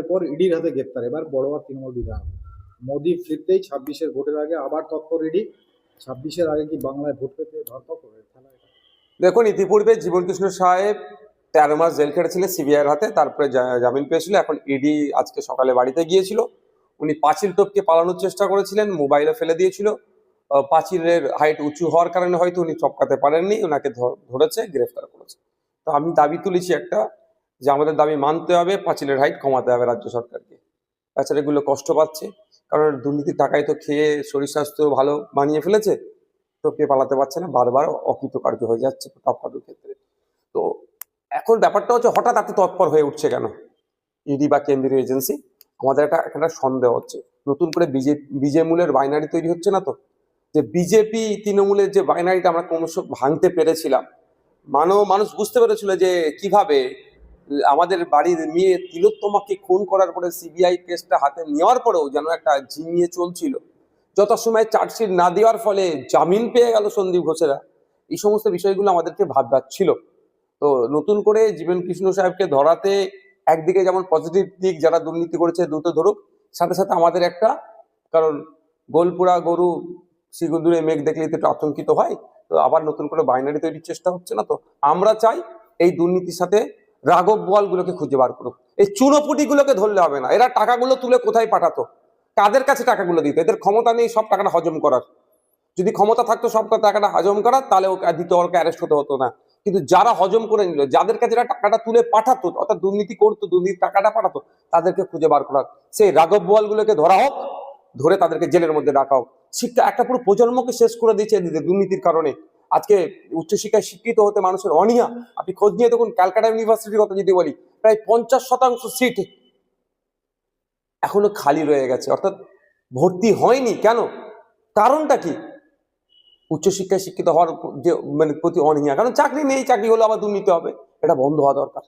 পর ইডির হাতে গ্রেপ্তার, এবার বড়োয়া তৃণমূল বিধায়ক। মোদি ফিরতেই 26-এর ভোটের আগে আবার তৎপর ইডি। 26-এর আগে কি বাংলায় ভোট পেতে ধরপাকড় খেলা এটা? দেখুন, ইতিপূর্বে জীবনকৃষ্ণ সাহেব 13 মাস জেল খেটেছিলেন সিবিআইয়ের হাতে, তারপরে জামিন পেয়েছিল। এখন ইডি আজকে সকালে বাড়িতে গিয়েছিল। উনি পাঁচিল টপকে পালানোর চেষ্টা করেছিলেন, মোবাইলে ফেলে দিয়েছিল। পাঁচিলের হাইট উঁচু হওয়ার কারণে হয়তো উনি চপকাতে পারেননি, ওনাকে ধরেছে, গ্রেফতার করেছে। তো আমি দাবি তুলেছি একটা, যে আমাদের দাবি মানতে হবে, পাঁচিলের হাইট কমাতে হবে রাজ্য সরকারকে। তাছাড়া এগুলো কষ্ট পাচ্ছে, কারণ দুর্নীতির টাকায় তো খেয়ে শরীর স্বাস্থ্য ভালো বানিয়ে ফেলেছে, তো কে পালাতে পারছে না, বারবার অকৃতকার্য হয়ে যাচ্ছে টপকানোর ক্ষেত্রে। তো এখন ব্যাপারটা হচ্ছে, হঠাৎ এত তৎপর হয়ে উঠছে কেন ইডি বা কেন্দ্রীয় এজেন্সি? আমাদের একটা সন্দেহ হচ্ছে, নতুন করে বিজেমূলের বাইনারি তৈরি হচ্ছে না তো? যে বিজেপি তৃণমূলের যে বাইনারিটা আমরা ক্রমশ ভাঙতে পেরেছিলাম, মানুষ বুঝতে পেরেছিল যে কিভাবে আমাদের বাড়ির মেয়ে তিলোত্তমাকে খুন করার পরে সিবিআই কেসটা হাতে নেওয়ার পরেও যেন একটা ঝিমিয়ে চলছিল, যথাসময়ে চার্জশিট না দেওয়ার ফলে জামিন পেয়ে গেল সন্দীপ ঘোষেরা। এই সমস্ত বিষয়গুলো আমাদেরকে ভাবছিল। তো নতুন করে জীবনকৃষ্ণ সাহেবকে ধরাতে একদিকে যেমন পজিটিভ দিক, যারা দুর্নীতি করেছে দ্রুত ধরুক, সাথে সাথে আমাদের একটা, কারণ গোলপুরা গরু শিগুদুরে মেঘ দেখলে একটু আতঙ্কিত হয়, তো আবার নতুন করে বাইনারি তৈরির চেষ্টা হচ্ছে না তো? আমরা চাই এই দুর্নীতির সাথে রাঘব বোয়ালগুলোকে খুঁজে বার করুক। এই চুনোপুটিগুলোকে ধরলে হবে না। এরা টাকাগুলো তুলে কোথায় পাঠাতো, কাদের কাছে টাকাগুলো দিত? এদের ক্ষমতা নেই সব টাকাটা হজম করার। যদি ক্ষমতা থাকতো সব টাকাটা হজম করার, তাহলে ওকে দিতে, ওকে অ্যারেস্ট হতে হতো না। কিন্তু যারা হজম করে নিল, যাদের কাছে টাকাটা তুলে পাঠাতো, অর্থাৎ দুর্নীতি করতো, দুর্নীতির টাকাটা পাঠাতো, তাদেরকে খুঁজে বার করার। সেই রাঘব বোয়ালগুলোকে ধরা হোক, ধরে তাদেরকে জেলের মধ্যে রাখা হোক। শিক্ষা একটা পুরো প্রজন্মকে শেষ করে দিচ্ছে দুর্নীতির কারণে। আজকে উচ্চশিক্ষায় শিক্ষিত হতে মানুষের অনীহা। আপনি খোঁজ নিয়ে দেখুন, ক্যালকাটা ইউনিভার্সিটির কথা যদি বলি, প্রায় 50% সিট এখনো খালি রয়ে গেছে, অর্থাৎ ভর্তি হয়নি। কেন? কারণটা কি? উচ্চশিক্ষায় শিক্ষিত হওয়ার যে প্রতি অনীহা। কারণ চাকরি নেই, চাকরি হলে আবার দুর্নীতি হবে। এটা বন্ধ হওয়া দরকার।